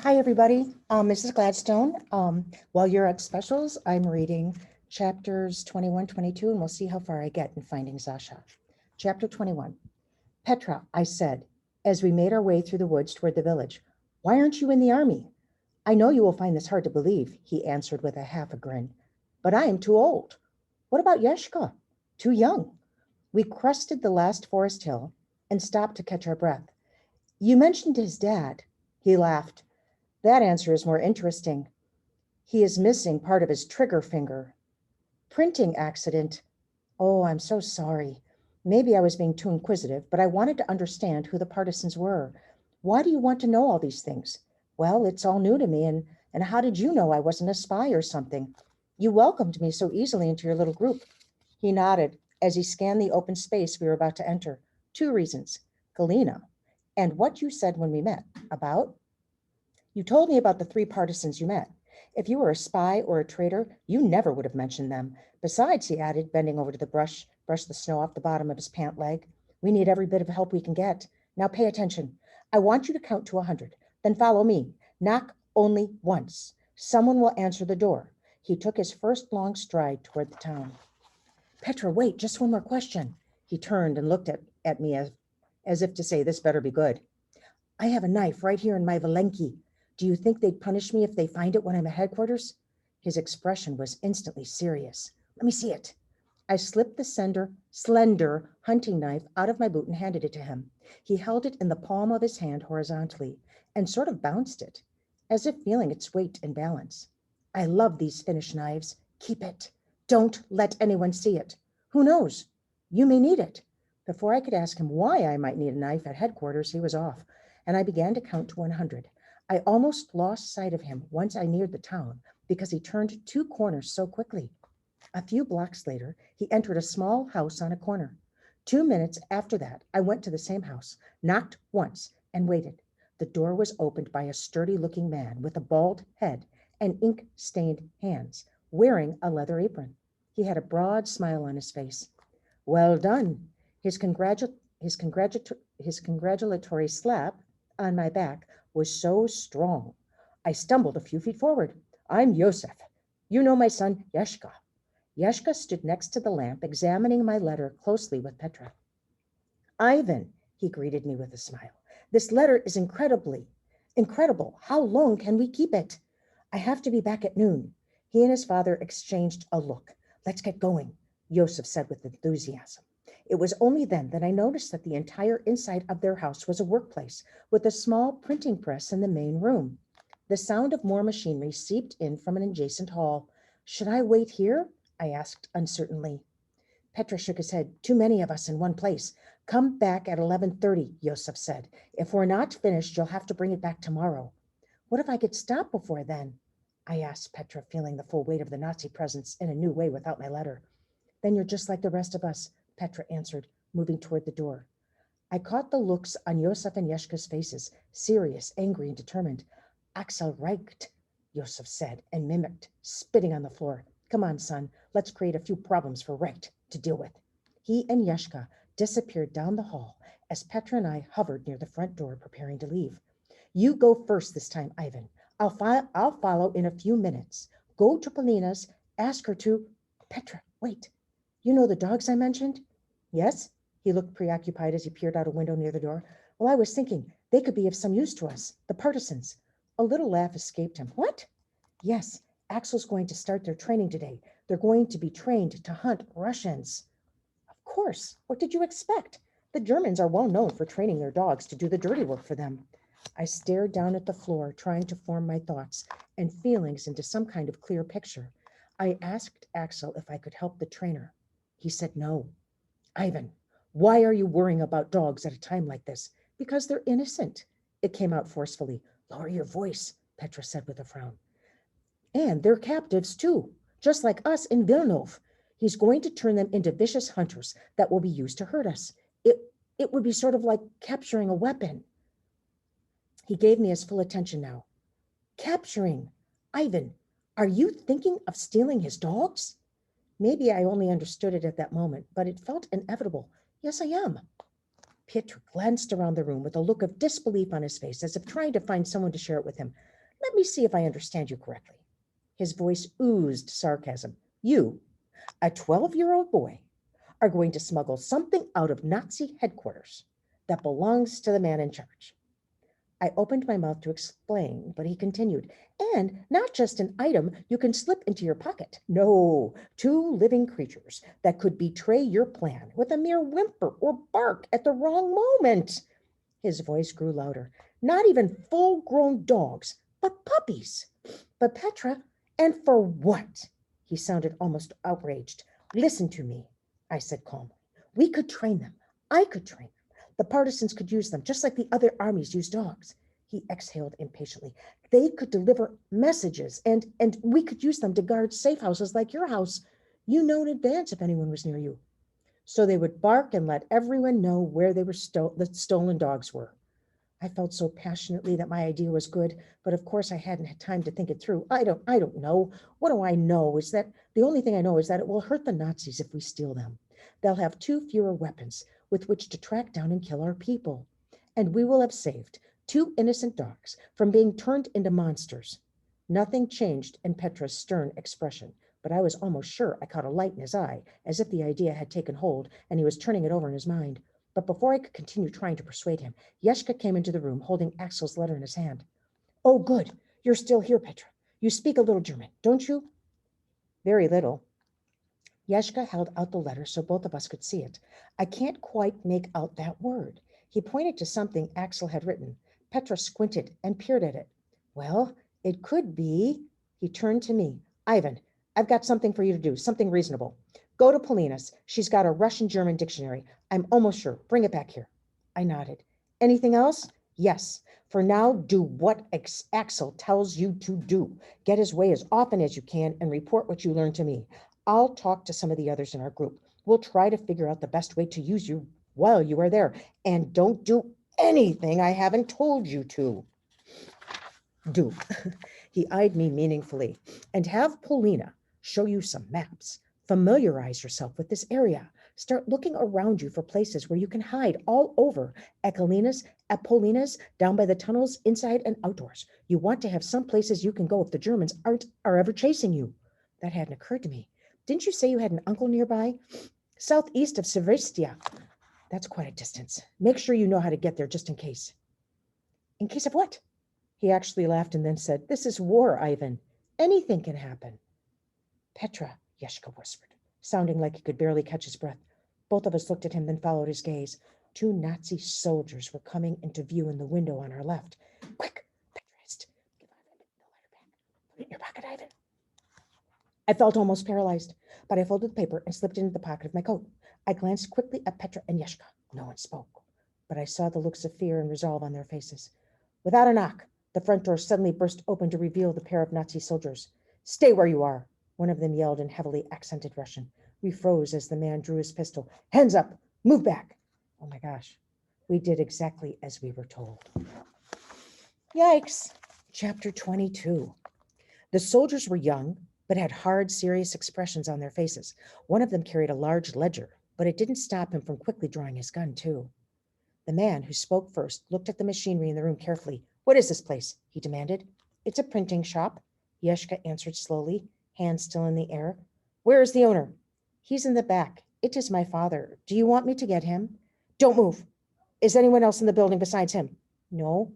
Hi, everybody. Mrs. Gladstone. While you're at specials, I'm reading chapters 21, 22, and we'll see how far I get in finding Zasha. Chapter 21. Petra, I said, as we made our way through the woods toward the village, why aren't you in the army? I know you will find this hard to believe, he answered with a half a grin, but I am too old. What about Yeshka? Too young. We crested the last forest hill and stopped to catch our breath. You mentioned his dad. He laughed. That answer is more interesting. He is missing part of his trigger finger. Printing accident. Oh, I'm so sorry. Maybe I was being too inquisitive, but I wanted to understand who the partisans were. Why do you want to know all these things? Well, it's all new to me, and how did you know I wasn't a spy or something? You welcomed me so easily into your little group. He nodded as he scanned the open space we were about to enter. Two reasons. Galena, and what you said when we met about. You told me about the three partisans you met. If you were a spy or a traitor, you never would have mentioned them. Besides, he added, bending over to the brush the snow off the bottom of his pant leg, we need every bit of help we can get. Now pay attention. I want you to count to 100. Then follow me. Knock only once. Someone will answer the door. He took his first long stride toward the town. Petra, wait, just one more question. He turned and looked at me as if to say, this better be good. I have a knife right here in my Valenki. Do you think they'd punish me if they find it when I'm at headquarters? His expression was instantly serious. Let me see it. I slipped the slender hunting knife out of my boot and handed it to him. He held it in the palm of his hand horizontally and sort of bounced it, as if feeling its weight and balance. I love these finished knives. Keep it. Don't let anyone see it. Who knows? You may need it. Before I could ask him why I might need a knife at headquarters, he was off, and I began to count to 100. I almost lost sight of him once I neared the town because he turned two corners so quickly. A few blocks later, he entered a small house on a corner. 2 minutes after that, I went to the same house, knocked once, and waited. The door was opened by a sturdy-looking man with a bald head and ink-stained hands, wearing a leather apron. He had a broad smile on his face. Well done. His congratulatory slap on my back was so strong. I stumbled a few feet forward. I'm Yosef. You know my son, Yeshka. Yeshka stood next to the lamp, examining my letter closely with Petra. Ivan, he greeted me with a smile. This letter is incredible. How long can we keep it? I have to be back at noon. He and his father exchanged a look. Let's get going, Yosef said with enthusiasm. It was only then that I noticed that the entire inside of their house was a workplace with a small printing press in the main room. The sound of more machinery seeped in from an adjacent hall. Should I wait here? I asked uncertainly. Petra shook his head. Too many of us in one place. Come back at 11:30, Yosef said. If we're not finished, you'll have to bring it back tomorrow. What if I get stopped before then? I asked Petra, feeling the full weight of the Nazi presence in a new way without my letter. Then you're just like the rest of us, Petra answered, moving toward the door. I caught the looks on Yosef and Yeshka's faces, serious, angry, and determined. Axel reicht, Yosef said, and mimicked, spitting on the floor. Come on, son, let's create a few problems for Recht to deal with. He and Yeshka disappeared down the hall as Petra and I hovered near the front door preparing to leave. You go first this time, Ivan. I'll follow in a few minutes. Go to Polina's, ask her to... Petra, wait. You know the dogs I mentioned? Yes? He looked preoccupied as he peered out a window near the door. Well, I was thinking they could be of some use to us, the partisans. A little laugh escaped him. What? Yes, Axel's going to start their training today. They're going to be trained to hunt Russians. Of course. What did you expect? The Germans are well known for training their dogs to do the dirty work for them. I stared down at the floor, trying to form my thoughts and feelings into some kind of clear picture. I asked Axel if I could help the trainer. He said no. Ivan, why are you worrying about dogs at a time like this? Because they're innocent. It came out forcefully. Lower your voice, Petra said with a frown. And they're captives too, just like us in Vilnov. He's going to turn them into vicious hunters that will be used to hurt us. It would be sort of like capturing a weapon. He gave me his full attention now. Capturing? Ivan, are you thinking of stealing his dogs? Maybe I only understood it at that moment, but it felt inevitable. Yes, I am. Piotr glanced around the room with a look of disbelief on his face, as if trying to find someone to share it with him. Let me see if I understand you correctly. His voice oozed sarcasm. You, a 12-year-old boy, are going to smuggle something out of Nazi headquarters that belongs to the man in charge. I opened my mouth to explain, but he continued, and not just an item you can slip into your pocket. No, 2 living creatures that could betray your plan with a mere whimper or bark at the wrong moment. His voice grew louder. Not even full-grown dogs, but puppies. But Petra, and for what? He sounded almost outraged. Listen to me, I said calmly. We could train them. I could train them. The partisans could use them, just like the other armies use dogs. He exhaled impatiently. They could deliver messages, and we could use them to guard safe houses like your house. You know in advance if anyone was near you. So they would bark and let everyone know where they were the stolen dogs were. I felt so passionately that my idea was good, but of course I hadn't had time to think it through. I don't know. What do I know is that the only thing I know is that it will hurt the Nazis if we steal them. They'll have 2 fewer weapons with which to track down and kill our people. And we will have saved 2 innocent dogs from being turned into monsters. Nothing changed in Petra's stern expression, but I was almost sure I caught a light in his eye, as if the idea had taken hold and he was turning it over in his mind. But before I could continue trying to persuade him, Yeshka came into the room holding Axel's letter in his hand. Oh, good. You're still here, Petra. You speak a little German, don't you? Very little. Yeshka held out the letter so both of us could see it. I can't quite make out that word. He pointed to something Axel had written. Petra squinted and peered at it. Well, it could be. He turned to me. Ivan, I've got something for you to do, something reasonable. Go to Polina's. She's got a Russian-German dictionary. I'm almost sure. Bring it back here. I nodded. Anything else? Yes. For now, do what Axel tells you to do. Get his way as often as you can and report what you learn to me. I'll talk to some of the others in our group. We'll try to figure out the best way to use you while you are there. And don't do anything I haven't told you to do. He eyed me meaningfully. And have Polina show you some maps. Familiarize yourself with this area. Start looking around you for places where you can hide all over. At Polina's, down by the tunnels, inside and outdoors. You want to have some places you can go if the Germans are ever chasing you. That hadn't occurred to me. Didn't you say you had an uncle nearby? Southeast of Sevrestia. That's quite a distance. Make sure you know how to get there just in case. In case of what? He actually laughed and then said, This is war, Ivan. Anything can happen. Petra, Yeshka whispered, sounding like he could barely catch his breath. Both of us looked at him, then followed his gaze. 2 Nazi soldiers were coming into view in the window on our left. Quick, Petra hissed. Give Ivan the letter back. Put it in your pocket, Ivan. I felt almost paralyzed, but I folded the paper and slipped it into the pocket of my coat. I glanced quickly at Petra and Yeshka. No one spoke, but I saw the looks of fear and resolve on their faces. Without a knock, the front door suddenly burst open to reveal the pair of Nazi soldiers. Stay where you are, one of them yelled in heavily accented Russian. We froze as the man drew his pistol. Hands up! Move back! Oh my gosh. We did exactly as we were told. Yikes. Chapter 22. The soldiers were young, but had hard, serious expressions on their faces. One of them carried a large ledger, but it didn't stop him from quickly drawing his gun, too. The man who spoke first looked at the machinery in the room carefully. What is this place? He demanded. It's a printing shop, Yeshka answered slowly, hands still in the air. Where is the owner? He's in the back. It is my father. Do you want me to get him? Don't move. Is anyone else in the building besides him? No.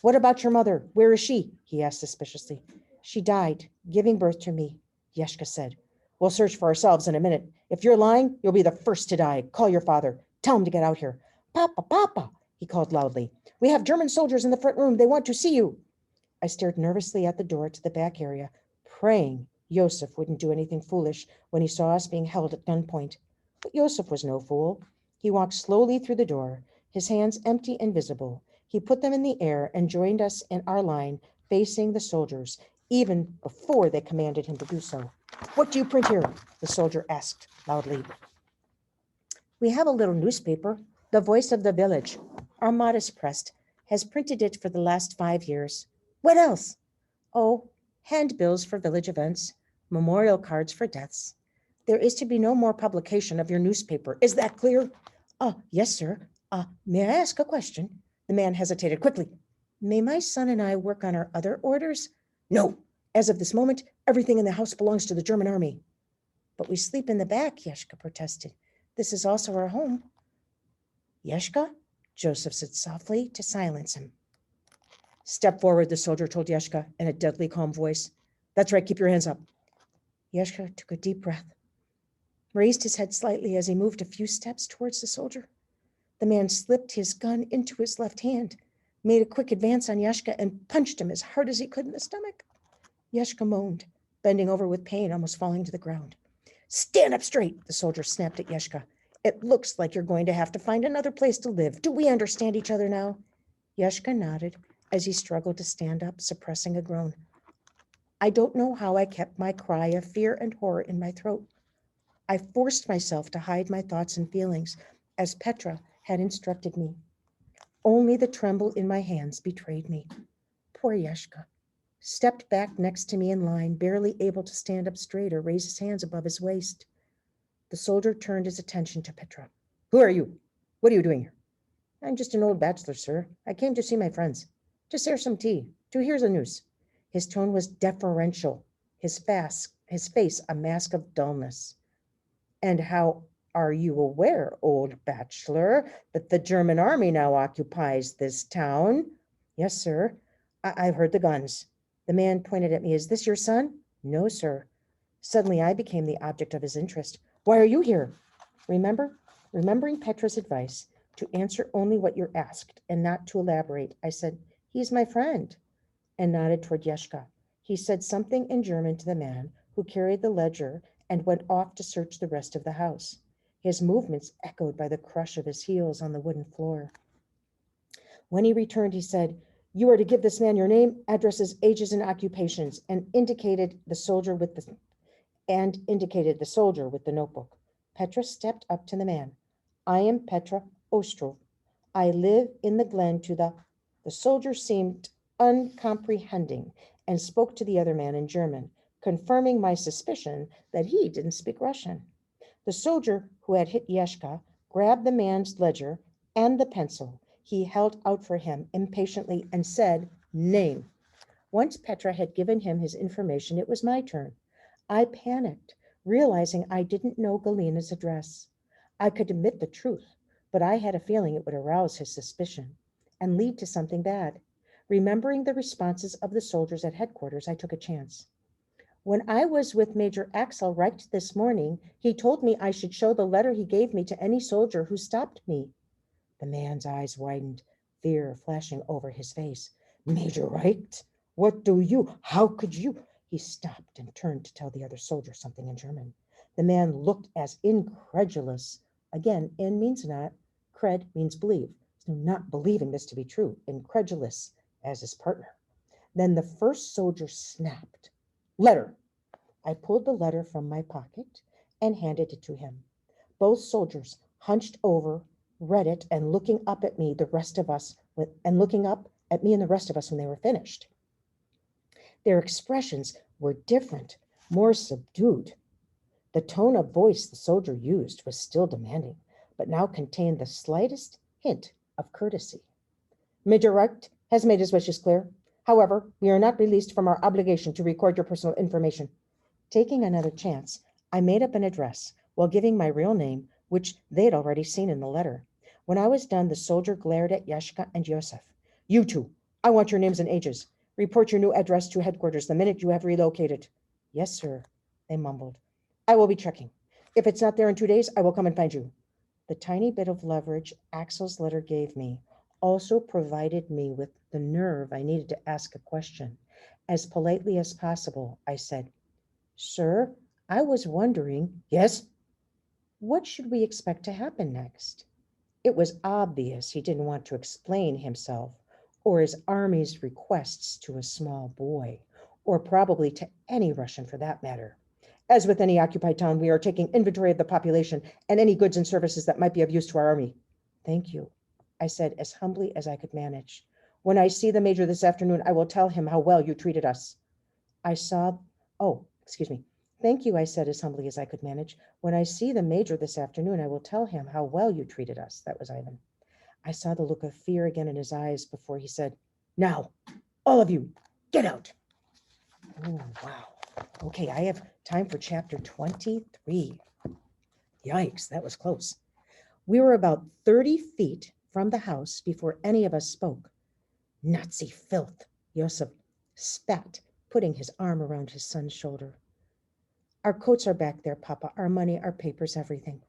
What about your mother? Where is she? He asked suspiciously. She died, giving birth to me, Yeshka said. We'll search for ourselves in a minute. If you're lying, you'll be the first to die. Call your father. Tell him to get out here. Papa, Papa, he called loudly. We have German soldiers in the front room. They want to see you. I stared nervously at the door to the back area, praying Yosef wouldn't do anything foolish when he saw us being held at gunpoint. But Yosef was no fool. He walked slowly through the door, his hands empty and visible. He put them in the air and joined us in our line, facing the soldiers, even before they commanded him to do so. What do you print here? The soldier asked loudly. We have a little newspaper, The Voice of the Village. Our modest press has printed it for the last 5 years. What else? Oh, handbills for village events, memorial cards for deaths. There is to be no more publication of your newspaper. Is that clear? Yes, sir. May I ask a question? The man hesitated quickly. May my son and I work on our other orders? No. As of this moment, everything in the house belongs to the German army. But we sleep in the back, Yeshka protested. This is also our home. Yeshka, Joseph said softly to silence him. Step forward, the soldier told Yeshka in a deadly calm voice. That's right, keep your hands up. Yeshka took a deep breath, raised his head slightly as he moved a few steps towards the soldier. The man slipped his gun into his left hand, made a quick advance on Yeshka, and punched him as hard as he could in the stomach. Yeshka moaned, bending over with pain, almost falling to the ground. Stand up straight, the soldier snapped at Yeshka. It looks like you're going to have to find another place to live. Do we understand each other now? Yeshka nodded as he struggled to stand up, suppressing a groan. I don't know how I kept my cry of fear and horror in my throat. I forced myself to hide my thoughts and feelings, as Petra had instructed me. Only the tremble in my hands betrayed me. Poor Yeshka stepped back next to me in line, barely able to stand up straight or raise his hands above his waist. The soldier turned his attention to Petra. Who are you? What are you doing here? I'm just an old bachelor, sir. I came to see my friends, to share some tea, to hear the news. His tone was deferential, his face a mask of dullness. And how are you aware, old bachelor, that the German army now occupies this town? Yes, sir. I've heard the guns. The man pointed at me. Is this your son? No, sir. Suddenly I became the object of his interest. Why are you here? Remembering Petra's advice to answer only what you're asked and not to elaborate, I said, he's my friend, and nodded toward Yeshka. He said something in German to the man who carried the ledger and went off to search the rest of the house. His movements echoed by the crush of his heels on the wooden floor. When he returned, he said, you are to give this man your name, addresses, ages, and occupations, and indicated the soldier with the notebook. Petra stepped up to the man. I am Petra Ostrov. I live in the glen to the soldier seemed uncomprehending and spoke to the other man in German, confirming my suspicion that he didn't speak Russian. The soldier who had hit Yeshka grabbed the man's ledger and the pencil he held out for him impatiently and said, name. Once Petra had given him his information, it was my turn. I panicked, realizing I didn't know Galina's address. I could admit the truth, but I had a feeling it would arouse his suspicion and lead to something bad. Remembering the responses of the soldiers at headquarters, I took a chance. When I was with Major Axel Reich this morning, he told me I should show the letter he gave me to any soldier who stopped me. The man's eyes widened, fear flashing over his face. Major Reich? What do you? How could you? He stopped and turned to tell the other soldier something in German. The man looked as incredulous. Again, in means not, cred means believe. So not believing this to be true, incredulous as his partner. Then the first soldier snapped. Letter. I pulled the letter from my pocket and handed it to him. Both soldiers hunched over, read it, and looking up at me and the rest of us when they were finished. Their expressions were different, more subdued. The tone of voice the soldier used was still demanding, but now contained the slightest hint of courtesy. Major Reich has made his wishes clear. However, we are not released from our obligation to record your personal information. Taking another chance, I made up an address while giving my real name, which they had already seen in the letter. When I was done, the soldier glared at Yeshka and Yosef. You two, I want your names and ages. Report your new address to headquarters the minute you have relocated. Yes, sir, they mumbled. I will be checking. If it's not there in 2 days, I will come and find you. The tiny bit of leverage Axel's letter gave me also provided me with the nerve I needed to ask a question. As politely as possible, I said, Sir, I was wondering, yes? What should we expect to happen next? It was obvious he didn't want to explain himself or his army's requests to a small boy, or probably to any Russian for that matter. As with any occupied town, we are taking inventory of the population and any goods and services that might be of use to our army. Thank you, I said as humbly as I could manage. When I see the major this afternoon, I will tell him how well you treated us. Thank you, I said as humbly as I could manage. When I see the major this afternoon, I will tell him how well you treated us. That was Ivan. I saw the look of fear again in his eyes before he said, Now, all of you, get out. Oh, wow. Okay, I have time for chapter 23. Yikes, that was close. We were about 30 feet from the house before any of us spoke. Nazi filth, Josef spat, putting his arm around his son's shoulder. Our coats are back there, Papa, our money, our papers, everything.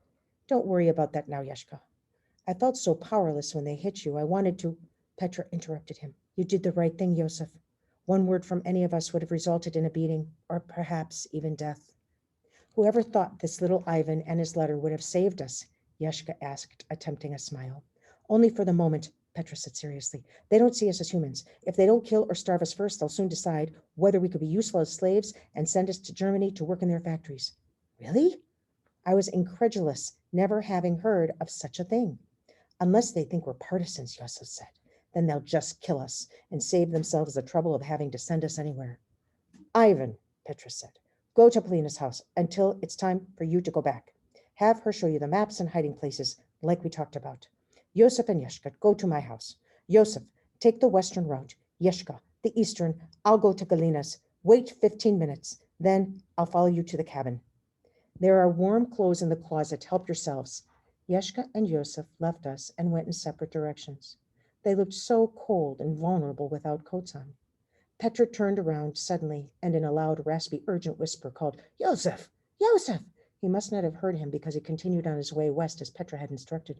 Don't worry about that now, Yashka. I felt so powerless when they hit you. I wanted to. Petra interrupted him. You did the right thing, Josef. One word from any of us would have resulted in a beating, or perhaps even death. Whoever thought this little Ivan and his letter would have saved us? Yashka asked, attempting a smile. Only for the moment, Petra said seriously. They don't see us as humans. If they don't kill or starve us first, they'll soon decide whether we could be useful as slaves and send us to Germany to work in their factories. Really? I was incredulous, never having heard of such a thing. Unless they think we're partisans, Yosef said. Then they'll just kill us and save themselves the trouble of having to send us anywhere. Ivan, Petra said, go to Polina's house until it's time for you to go back. Have her show you the maps and hiding places like we talked about. Yosef and Yeshka, go to my house. Yosef, take the western route. Yeshka, the eastern. I'll go to Galina's. Wait 15 minutes. Then I'll follow you to the cabin. There are warm clothes in the closet. Help yourselves. Yeshka and Yosef left us and went in separate directions. They looked so cold and vulnerable without coats on. Petra turned around suddenly and in a loud, raspy, urgent whisper called, Yosef! Yosef! He must not have heard him because he continued on his way west as Petra had instructed.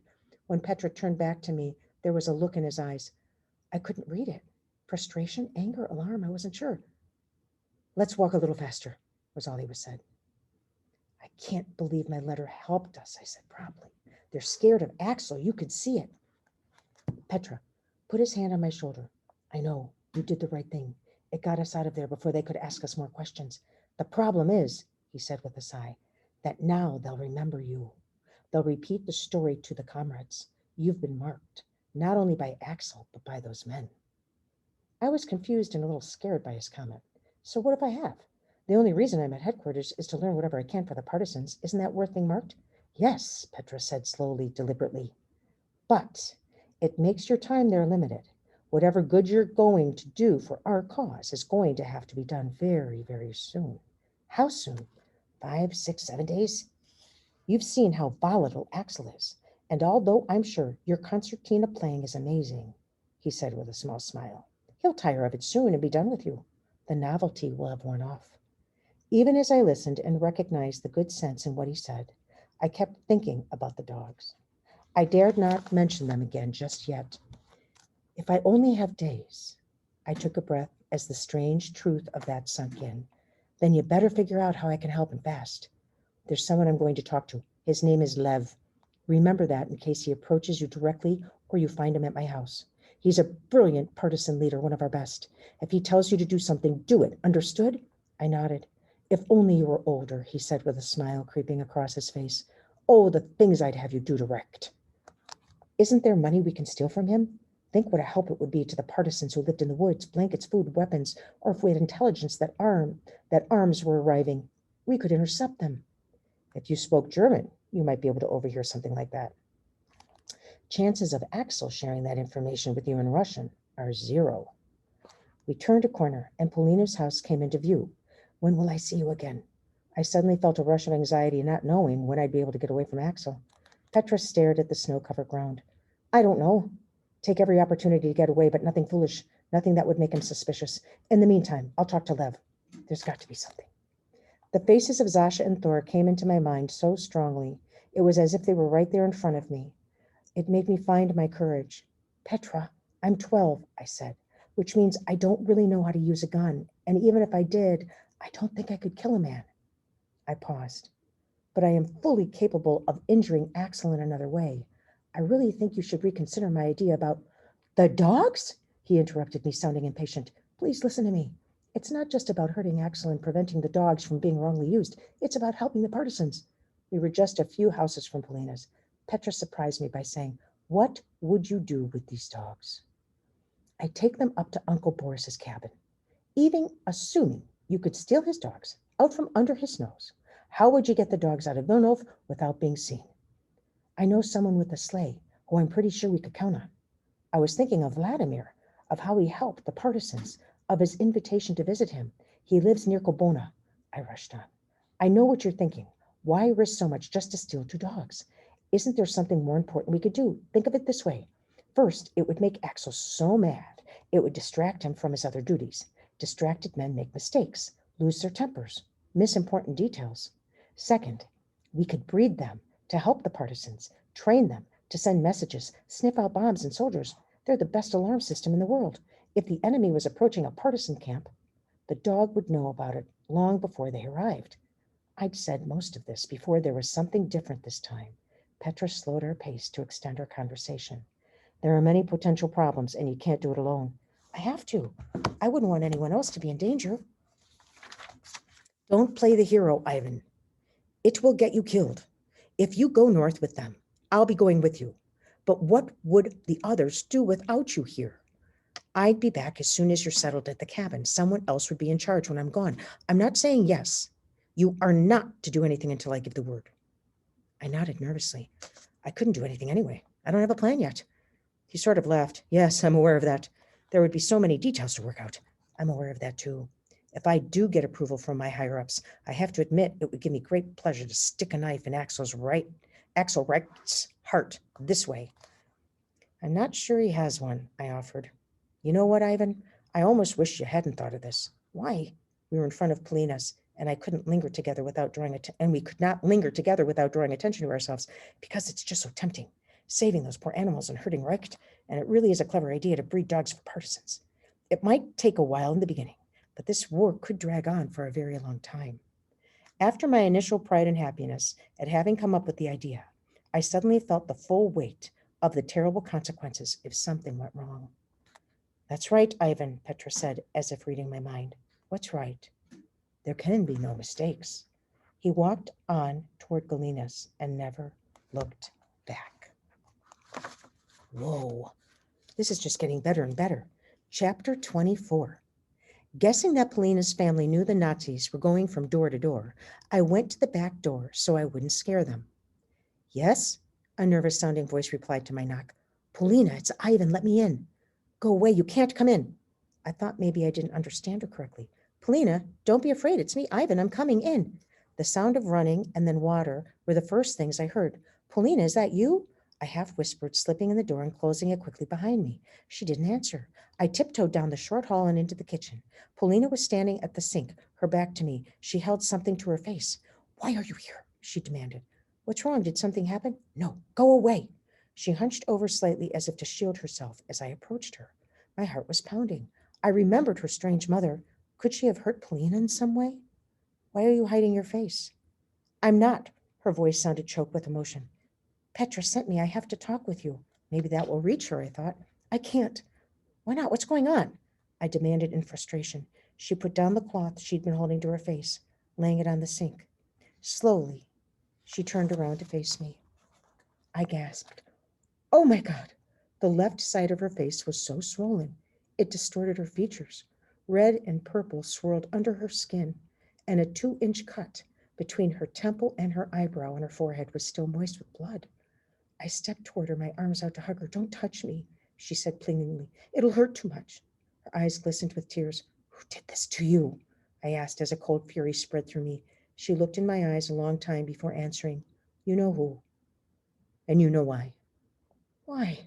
When Petra turned back to me, there was a look in his eyes. I couldn't read it. Frustration, anger, alarm, I wasn't sure. Let's walk a little faster, was all he was said. I can't believe my letter helped us, I said proudly. They're scared of Axel. You could see it. Petra put his hand on my shoulder. I know, you did the right thing. It got us out of there before they could ask us more questions. The problem is, he said with a sigh, that now they'll remember you. They'll repeat the story to the comrades. You've been marked, not only by Axel, but by those men. I was confused and a little scared by his comment. So what if I have? The only reason I'm at headquarters is to learn whatever I can for the partisans. Isn't that worth being marked? Yes, Petra said slowly, deliberately. But it makes your time there limited. Whatever good you're going to do for our cause is going to have to be done very, very soon. How soon? 5, 6, 7 days? You've seen how volatile Axel is. And although I'm sure your concertina playing is amazing, he said with a small smile, he'll tire of it soon and be done with you. The novelty will have worn off. Even as I listened and recognized the good sense in what he said, I kept thinking about the dogs. I dared not mention them again just yet. If I only have days. I took a breath as the strange truth of that sunk in. Then you better figure out how I can help him fast. There's someone I'm going to talk to. His name is Lev. Remember that in case he approaches you directly or you find him at my house. He's a brilliant partisan leader, one of our best. If he tells you to do something, do it. Understood? I nodded. If only you were older, he said with a smile creeping across his face. Oh, the things I'd have you do direct. Isn't there money we can steal from him? Think what a help it would be to the partisans who lived in the woods, blankets, food, weapons, or if we had intelligence that arms were arriving, we could intercept them. If you spoke German, you might be able to overhear something like that. Chances of Axel sharing that information with you in Russian are 0. We turned a corner, and Polina's house came into view. When will I see you again? I suddenly felt a rush of anxiety, not knowing when I'd be able to get away from Axel. Petra stared at the snow-covered ground. I don't know. Take every opportunity to get away, but nothing foolish, nothing that would make him suspicious. In the meantime, I'll talk to Lev. There's got to be something. The faces of Zasha and Thor came into my mind so strongly. It was as if they were right there in front of me. It made me find my courage. Petra, I'm 12, I said, which means I don't really know how to use a gun. And even if I did, I don't think I could kill a man. I paused. But I am fully capable of injuring Axel in another way. I really think you should reconsider my idea about the dogs? He interrupted me, sounding impatient. Please listen to me. It's not just about hurting Axel and preventing the dogs from being wrongly used. It's about helping the partisans. We were just a few houses from Polina's. Petra surprised me by saying, what would you do with these dogs? I take them up to Uncle Boris's cabin. Even assuming you could steal his dogs out from under his nose, how would you get the dogs out of Vilnov without being seen? I know someone with a sleigh who I'm pretty sure we could count on. I was thinking of Vladimir. of how he helped the partisans, of his invitation to visit him. He lives near Kobona. I rushed on. I know what you're thinking. Why risk so much just to steal 2 dogs? Isn't there something more important we could do? Think of it this way. First, it would make Axel so mad, it would distract him from his other duties. Distracted men make mistakes, lose their tempers, miss important details. Second, we could breed them to help the partisans, train them to send messages, sniff out bombs and soldiers. They're the best alarm system in the world. If the enemy was approaching a partisan camp, the dog would know about it long before they arrived. I'd said most of this before there was something different this time. Petra slowed her pace to extend our conversation. There are many potential problems, and you can't do it alone. I have to. I wouldn't want anyone else to be in danger. Don't play the hero, Ivan. It will get you killed. If you go north with them, I'll be going with you. But what would the others do without you here? I'd be back as soon as you're settled at the cabin. Someone else would be in charge when I'm gone. I'm not saying yes. You are not to do anything until I give the word. I nodded nervously. I couldn't do anything anyway. I don't have a plan yet. He sort of laughed. Yes, I'm aware of that. There would be so many details to work out. I'm aware of that too. If I do get approval from my higher-ups, I have to admit it would give me great pleasure to stick a knife in Axel Reich's heart this way. I'm not sure he has one, I offered. You know what, Ivan? I almost wish you hadn't thought of this. Why? We were in front of Polina's, and I couldn't linger together without drawing and we could not linger together without drawing attention to ourselves, because it's just so tempting, saving those poor animals and hurting Reich, and it really is a clever idea to breed dogs for partisans. It might take a while in the beginning, but this war could drag on for a very long time. After my initial pride and happiness at having come up with the idea, I suddenly felt the full weight of the terrible consequences if something went wrong. That's right, Ivan, Petra said, as if reading my mind. What's right? There can be no mistakes. He walked on toward Galina's and never looked back. Whoa, this is just getting better and better. Chapter 24. Guessing that Polina's family knew the Nazis were going from door to door, I went to the back door so I wouldn't scare them. Yes, a nervous-sounding voice replied to my knock. Polina, it's Ivan, let me in. Go away, you can't come in. I thought maybe I didn't understand her correctly. Polina, don't be afraid, it's me, Ivan, I'm coming in. The sound of running and then water were the first things I heard. Polina, is that you? I half whispered, slipping in the door and closing it quickly behind me. She didn't answer. I tiptoed down the short hall and into the kitchen. Polina was standing at the sink, her back to me. She held something to her face. Why are you here? She demanded. What's wrong? Did something happen? No, go away. She hunched over slightly as if to shield herself as I approached her. My heart was pounding. I remembered her strange mother. Could she have hurt Polina in some way? Why are you hiding your face? I'm not. Her voice sounded choked with emotion. Petra sent me. I have to talk with you. Maybe that will reach her, I thought. I can't. Why not? What's going on? I demanded in frustration. She put down the cloth she'd been holding to her face, laying it on the sink. Slowly, she turned around to face me. I gasped. Oh my God! The left side of her face was so swollen, it distorted her features. Red and purple swirled under her skin, and a 2-inch cut between her temple and her eyebrow and her forehead was still moist with blood. I stepped toward her, my arms out to hug her. Don't touch me, she said pleadingly. It'll hurt too much. Her eyes glistened with tears. Who did this to you? I asked as a cold fury spread through me. She looked in my eyes a long time before answering. You know who. And you know why. Why?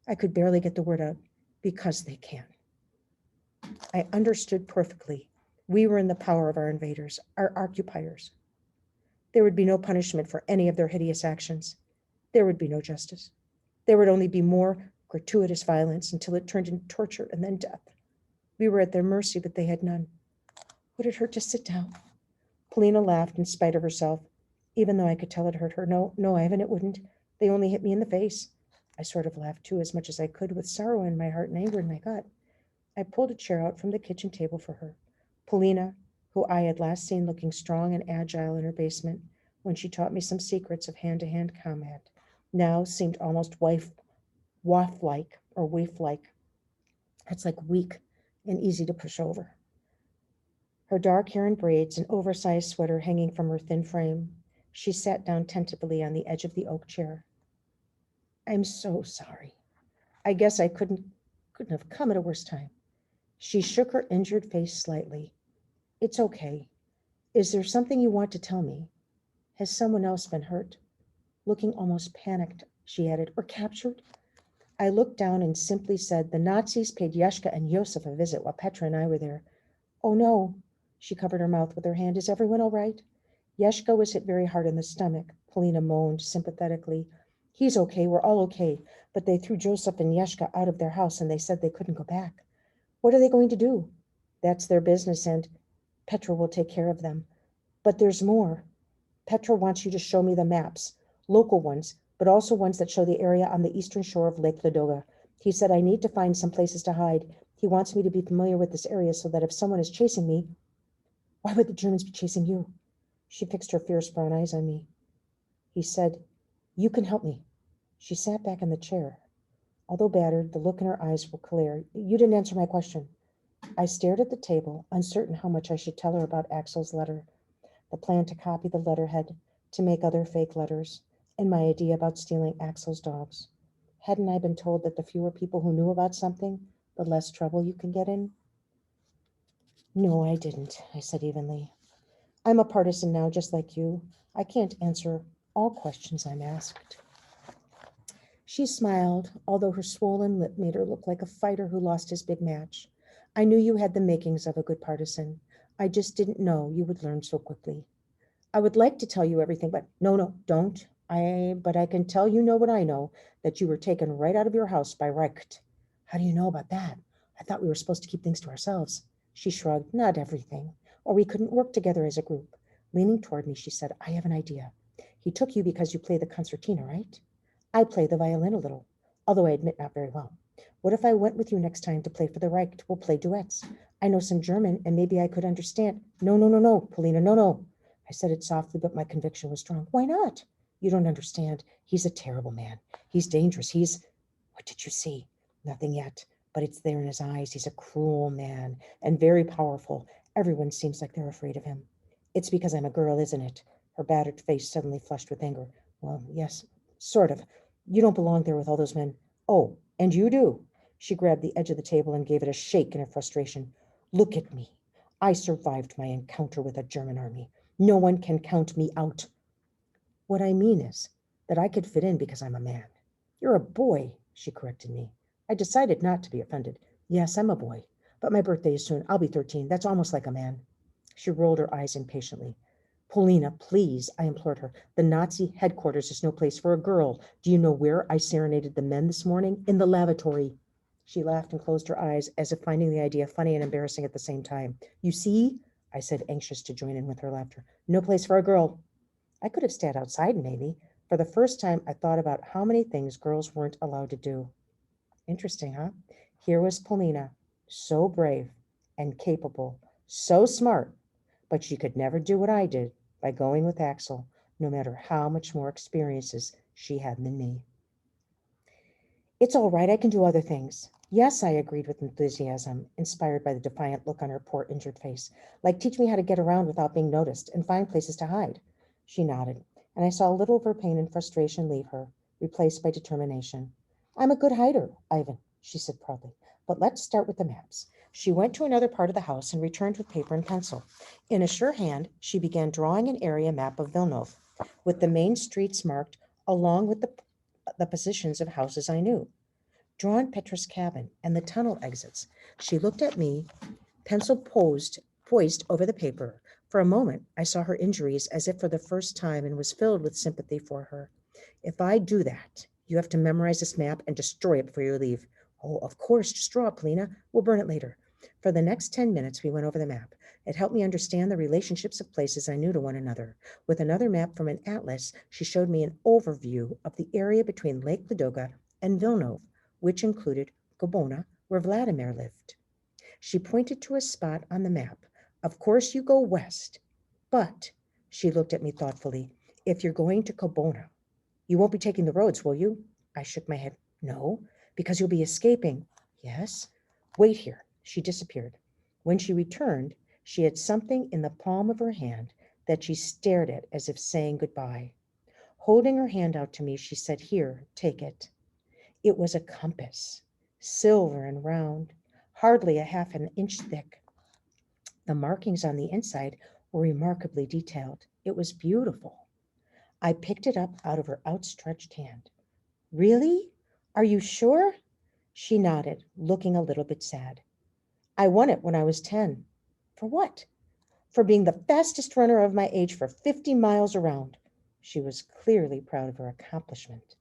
I could barely get the word out. Because they can. I understood perfectly. We were in the power of our invaders, our occupiers. There would be no punishment for any of their hideous actions. There would be no justice. There would only be more gratuitous violence until it turned into torture and then death. We were at their mercy, but they had none. Would it hurt to sit down? Polina laughed in spite of herself, even though I could tell it hurt her. No, Ivan, it wouldn't. They only hit me in the face. I sort of laughed too, as much as I could, with sorrow in my heart and anger in my gut. I pulled a chair out from the kitchen table for her. Polina, who I had last seen looking strong and agile in her basement when she taught me some secrets of hand-to-hand combat, now seemed almost waif-like. That's like weak and easy to push over. Her dark hair in braids, an oversized sweater hanging from her thin frame, she sat down tentatively on the edge of the oak chair. I'm so sorry. I guess I couldn't Couldn't have come at a worse time. She shook her injured face slightly. It's okay. Is there something you want to tell me? Has someone else been hurt? Looking almost panicked, she added, or captured? I looked down and simply said, the Nazis paid Yashka and Yosef a visit while Petra and I were there. Oh no, she covered her mouth with her hand. Is everyone all right? Yashka was hit very hard in the stomach. Polina moaned sympathetically. He's okay, we're all okay, but they threw Joseph and Yashka out of their house and they said they couldn't go back. What are they going to do? That's their business and Petra will take care of them. But there's more. Petra wants you to show me the maps, local ones, but also ones that show the area on the eastern shore of Lake Ladoga. He said I need to find some places to hide. He wants me to be familiar with this area so that if someone is chasing me, why would the Germans be chasing you? She fixed her fierce brown eyes on me. He said, you can help me. She sat back in the chair. Although battered, the look in her eyes were clear. You didn't answer my question. I stared at the table, uncertain how much I should tell her about Axel's letter, the plan to copy the letterhead, to make other fake letters, and my idea about stealing Axel's dogs. Hadn't I been told that the fewer people who knew about something, the less trouble you can get in? No, I didn't, I said evenly. I'm a partisan now, just like you. I can't answer all questions I'm asked. She smiled, although her swollen lip made her look like a fighter who lost his big match. I knew you had the makings of a good partisan. I just didn't know you would learn so quickly. I would like to tell you everything, but no, don't. But I can tell you know what I know, that you were taken right out of your house by Reicht. How do you know about that? I thought we were supposed to keep things to ourselves. She shrugged, not everything, or we couldn't work together as a group. Leaning toward me, she said, I have an idea. He took you because you play the concertina, right? I play the violin a little, although I admit not very well. What if I went with you next time to play for the Reich? We'll play duets. I know some German, and maybe I could understand. No, Polina, no. I said it softly, but my conviction was strong. Why not? You don't understand. He's a terrible man. He's dangerous. What did you see? Nothing yet, but it's there in his eyes. He's a cruel man and very powerful. Everyone seems like they're afraid of him. It's because I'm a girl, isn't it? Her battered face suddenly flushed with anger. Well, yes, sort of. You don't belong there with all those men. Oh, and you do. She grabbed the edge of the table and gave it a shake in her frustration. Look at me. I survived my encounter with a German army. No one can count me out. What I mean is that I could fit in because I'm a man. You're a boy, she corrected me. I decided not to be offended. Yes, I'm a boy, but my birthday is soon. I'll be 13. That's almost like a man. She rolled her eyes impatiently. Polina, please, I implored her. The Nazi headquarters is no place for a girl. Do you know where I serenaded the men this morning? In the lavatory. She laughed and closed her eyes, as if finding the idea funny and embarrassing at the same time. You see, I said, anxious to join in with her laughter. No place for a girl. I could have stayed outside, maybe. For the first time, I thought about how many things girls weren't allowed to do. Interesting, huh? Here was Polina, so brave and capable, so smart, but she could never do what I did by going with Axel, no matter how much more experiences she had than me. It's all right, I can do other things. Yes, I agreed with enthusiasm, inspired by the defiant look on her poor injured face. Like teach me how to get around without being noticed and find places to hide. She nodded, and I saw a little of her pain and frustration leave her, replaced by determination. I'm a good hider, Ivan, she said proudly, but let's start with the maps. She went to another part of the house and returned with paper and pencil. In a sure hand, she began drawing an area map of Villeneuve, with the main streets marked along with the positions of houses I knew. Drawn Petra's cabin and the tunnel exits. She looked at me, pencil poised over the paper. For a moment, I saw her injuries as if for the first time and was filled with sympathy for her. If I do that, you have to memorize this map and destroy it before you leave. Oh, of course, just draw it, Polina. We'll burn it later. For the next 10 minutes, we went over the map. It helped me understand the relationships of places I knew to one another. With another map from an atlas, she showed me an overview of the area between Lake Ladoga and Villeneuve, which included Gobona, where Vladimir lived. She pointed to a spot on the map. Of course, you go west, but, she looked at me thoughtfully, if you're going to Gobona, you won't be taking the roads, will you? I shook my head. No, because you'll be escaping. Yes. Wait here. She disappeared. When she returned, she had something in the palm of her hand that she stared at as if saying goodbye. Holding her hand out to me, she said, Here, take it. It was a compass, silver and round, hardly a half an inch thick. The markings on the inside were remarkably detailed. It was beautiful. I picked it up out of her outstretched hand. Really? Are you sure? She nodded, looking a little bit sad. I won it when I was 10. For what? For being the fastest runner of my age for 50 miles around. She was clearly proud of her accomplishment.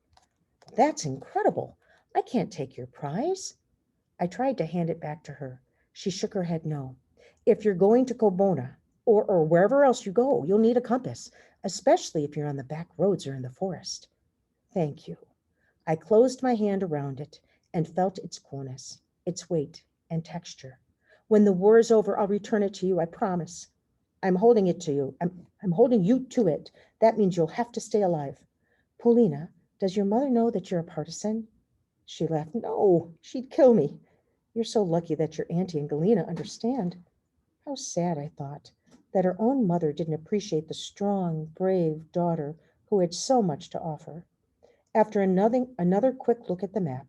That's incredible. I can't take your prize. I tried to hand it back to her. She shook her head no. If you're going to Kobona, or wherever else you go, you'll need a compass, especially if you're on the back roads or in the forest. Thank you. I closed my hand around it and felt its coolness, its weight and texture. When the war is over, I'll return it to you, I promise. I'm holding it to you. I'm holding you to it. That means you'll have to stay alive. Polina, does your mother know that you're a partisan? She laughed. No, she'd kill me. You're so lucky that your auntie and Galena understand. How sad, I thought, that her own mother didn't appreciate the strong, brave daughter who had so much to offer. After another quick look at the map,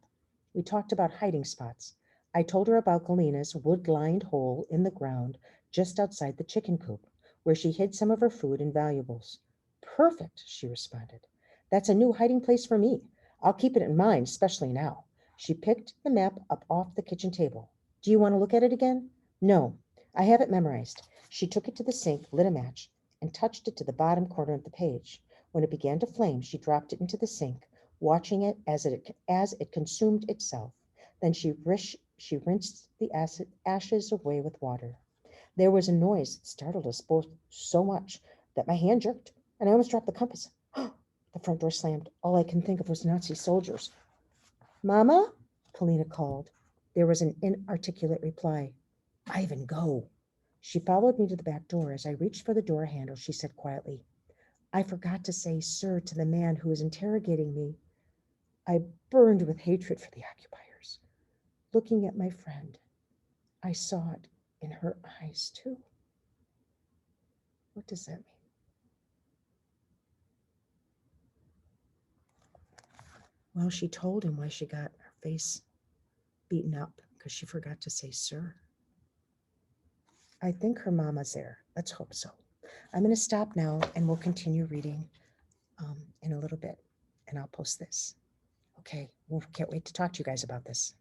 we talked about hiding spots. I told her about Galena's wood-lined hole in the ground just outside the chicken coop, where she hid some of her food and valuables. Perfect, she responded. That's a new hiding place for me. I'll keep it in mind, especially now. She picked the map up off the kitchen table. Do you want to look at it again? No, I have it memorized. She took it to the sink, lit a match, and touched it to the bottom corner of the page. When it began to flame, she dropped it into the sink, watching it as it consumed itself. Then she rinsed the ashes away with water. There was a noise that startled us both so much that my hand jerked, and I almost dropped the compass. The front door slammed. All I could think of was Nazi soldiers. Mama? Polina called. There was an inarticulate reply. Ivan, go. She followed me to the back door. As I reached for the door handle, she said quietly, I forgot to say sir to the man who was interrogating me. I burned with hatred for the occupiers. Looking at my friend, I saw it in her eyes too. What does that mean? Well, she told him why she got her face beaten up because she forgot to say sir. I think her mama's there. Let's hope so. I'm going to stop now and we'll continue reading in a little bit and I'll post this. Okay, can't wait to talk to you guys about this.